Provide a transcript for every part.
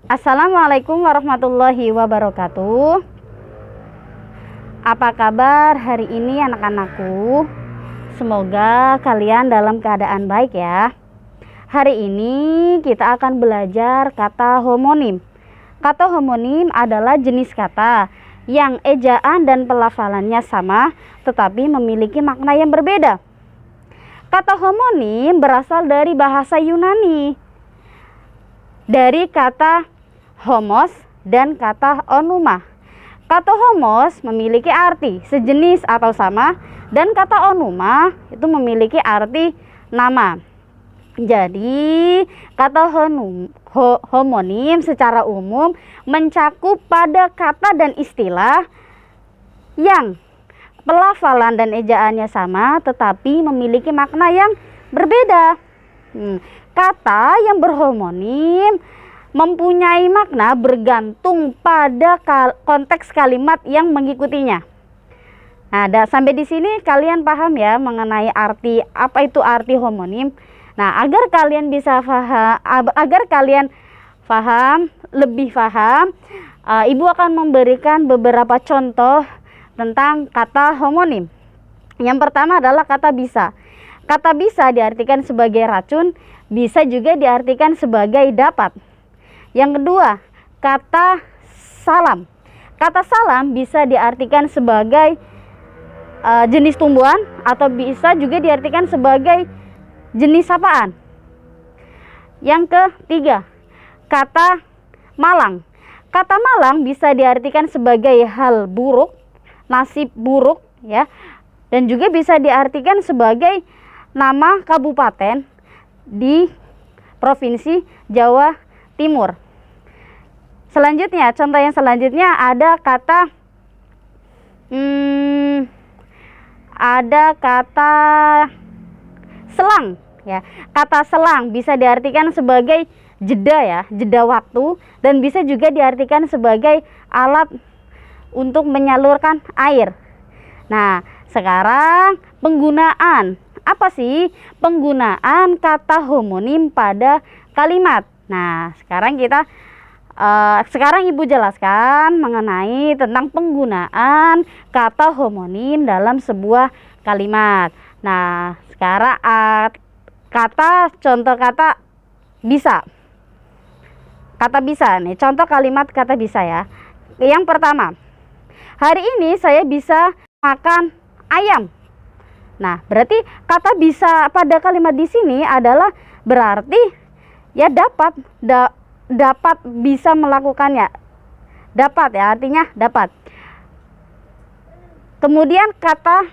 Assalamualaikum warahmatullahi wabarakatuh. Apa kabar hari ini anak-anakku? Semoga kalian dalam keadaan baik ya. Hari ini kita akan belajar kata homonim. Kata homonim adalah jenis kata yang ejaan dan pelafalannya sama tetapi memiliki makna yang berbeda. Kata homonim berasal dari bahasa Yunani, dari kata homos dan kata onuma. Kata homos memiliki arti sejenis atau sama, dan kata onuma itu memiliki arti nama. Jadi kata homonim secara umum mencakup pada kata dan istilah yang pelafalan dan ejaannya sama tetapi memiliki makna yang berbeda. Kata yang berhomonim mempunyai makna bergantung pada konteks kalimat yang mengikutinya. Nah, sampai di sini kalian paham ya mengenai arti apa itu arti homonim. Nah, agar kalian bisa lebih paham, Ibu akan memberikan beberapa contoh tentang kata homonim. Yang pertama adalah kata bisa. Kata bisa diartikan sebagai racun, bisa juga diartikan sebagai dapat. Yang kedua, kata salam. Kata salam bisa diartikan sebagai jenis tumbuhan atau bisa juga diartikan sebagai jenis sapaan. Yang ketiga, kata malang. Kata malang bisa diartikan sebagai hal buruk, nasib buruk ya, dan juga bisa diartikan sebagai nama kabupaten di Provinsi Jawa Timur. Selanjutnya, contoh yang selanjutnya ada kata selang ya. Kata selang bisa diartikan sebagai jeda ya, jeda waktu, dan bisa juga diartikan sebagai alat untuk menyalurkan air. Nah, sekarang penggunaan. Apa sih penggunaan kata homonim pada kalimat? Nah, sekarang Ibu jelaskan mengenai tentang penggunaan kata homonim dalam sebuah kalimat. Nah, sekarang contoh kata bisa. Kata bisa nih, contoh kalimat kata bisa ya. Yang pertama, hari ini saya bisa makan ayam. Nah, berarti kata bisa pada kalimat di sini adalah berarti ya dapat bisa melakukannya. Dapat ya, artinya dapat. Kemudian kata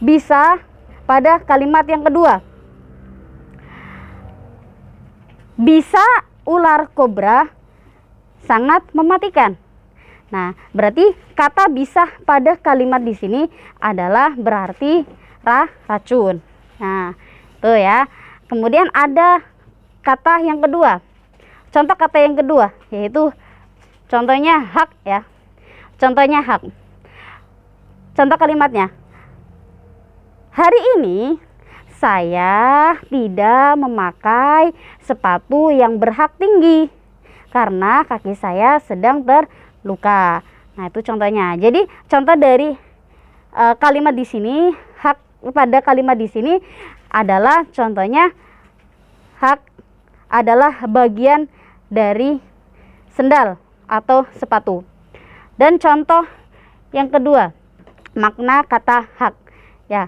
bisa pada kalimat yang kedua. Bisa ular kobra sangat mematikan. Nah, berarti kata bisa pada kalimat di sini adalah berarti racun. Nah, tuh ya. Kemudian ada kata yang kedua. Contoh kata yang kedua yaitu contohnya hak ya. Contohnya hak. Contoh kalimatnya. Hari ini saya tidak memakai sepatu yang berhak tinggi karena kaki saya sedang terluka. Nah, itu contohnya. Jadi contoh dari kalimat di sini, hak pada kalimat di sini adalah contohnya hak adalah bagian dari sendal atau sepatu. Dan contoh yang kedua, makna kata hak ya.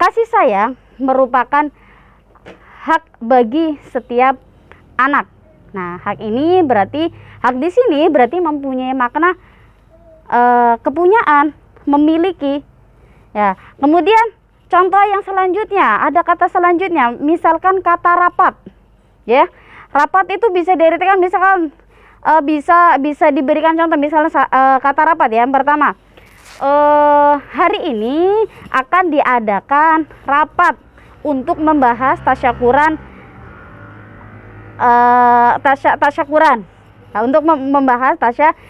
Kasih sayang merupakan hak bagi setiap anak. Nah, hak ini berarti hak di sini berarti mempunyai makna kepunyaan, memiliki ya. Kemudian contoh yang selanjutnya, ada kata selanjutnya, misalkan kata rapat ya. Rapat itu bisa diartikan misalkan bisa diberikan contoh, misalnya kata rapat ya. Yang pertama, hari ini akan diadakan rapat untuk membahas tasyakuran. Nah, untuk membahas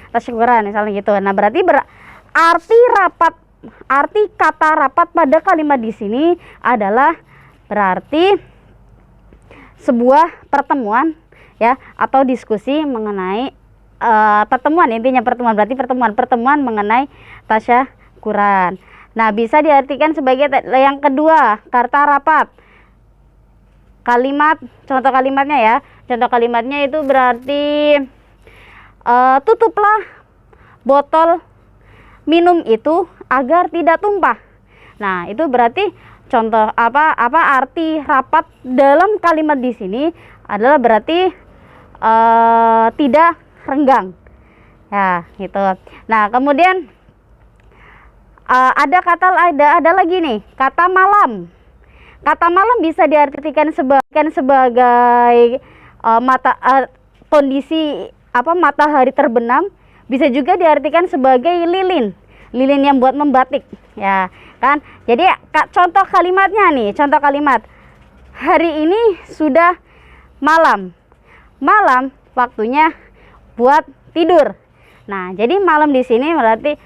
tasyakuran misalnya gitu. Nah, berarti arti kata rapat pada kalimat di sini adalah berarti sebuah pertemuan ya, atau diskusi mengenai pertemuan, intinya pertemuan berarti pertemuan mengenai tasyakuran. Nah, bisa diartikan sebagai yang kedua, kata rapat. Kalimat, contoh kalimatnya ya. Contoh kalimatnya itu berarti tutuplah botol minum itu agar tidak tumpah. Nah, itu berarti contoh apa arti rapat dalam kalimat di sini adalah berarti tidak renggang. Ya, gitu. Nah, kemudian ada lagi nih, kata malam. Kata malam bisa diartikan sebagai kondisi matahari terbenam, bisa juga diartikan sebagai lilin yang buat membatik, ya kan. Jadi contoh kalimatnya nih, contoh kalimat, hari ini sudah malam, waktunya buat tidur. Nah, jadi malam di sini berarti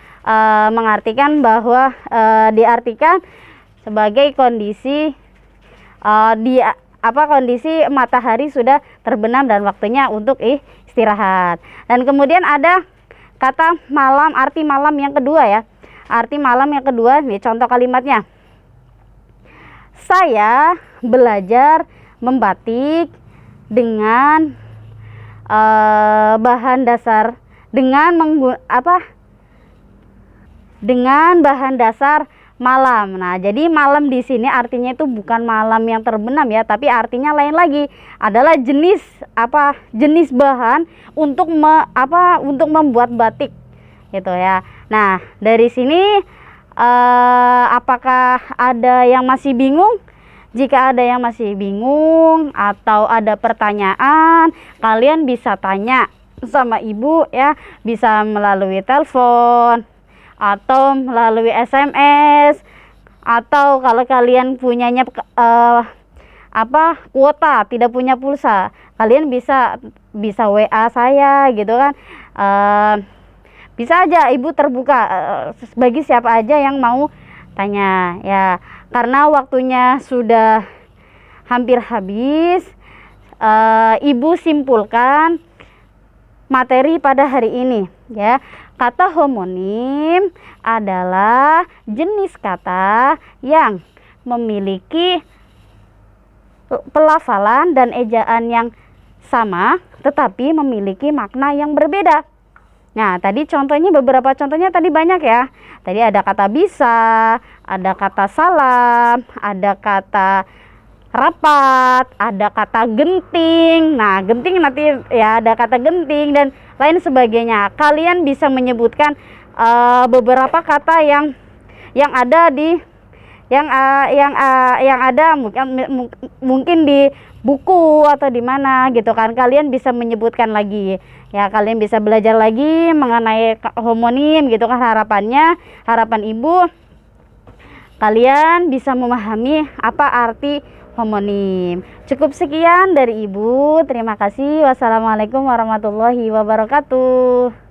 mengartikan bahwa diartikan sebagai kondisi kondisi matahari sudah terbenam dan waktunya untuk istirahat. Dan kemudian ada kata malam, arti malam yang kedua ya. Arti malam yang kedua nih, contoh kalimatnya. Saya belajar membatik dengan bahan dasar dengan bahan dasar malam. Nah, jadi malam di sini artinya itu bukan malam yang terbenam ya, tapi artinya lain lagi, adalah jenis bahan untuk membuat batik gitu ya. Nah, dari sini apakah ada yang masih bingung? Jika ada yang masih bingung atau ada pertanyaan, kalian bisa tanya sama ibu ya, bisa melalui telepon atau melalui SMS, atau kalau kalian punyanya kuota, tidak punya pulsa, kalian bisa WA saya gitu kan. Bisa aja, ibu terbuka bagi siapa aja yang mau tanya ya. Karena waktunya sudah hampir habis, ibu simpulkan materi pada hari ini ya. Kata homonim adalah jenis kata yang memiliki pelafalan dan ejaan yang sama tetapi memiliki makna yang berbeda. Nah, tadi beberapa contohnya tadi banyak ya. Tadi ada kata bisa, ada kata salam, ada kata rapat, ada kata genting. Nah, genting nanti ya, ada kata genting dan lain sebagainya. Kalian bisa menyebutkan beberapa kata yang ada di yang ada mungkin di buku atau di mana gitu kan. Kalian bisa menyebutkan lagi ya, kalian bisa belajar lagi mengenai homonim gitu kan. Harapan ibu, kalian bisa memahami apa arti homonim. Cukup sekian dari ibu, terima kasih. Wassalamualaikum warahmatullahi wabarakatuh.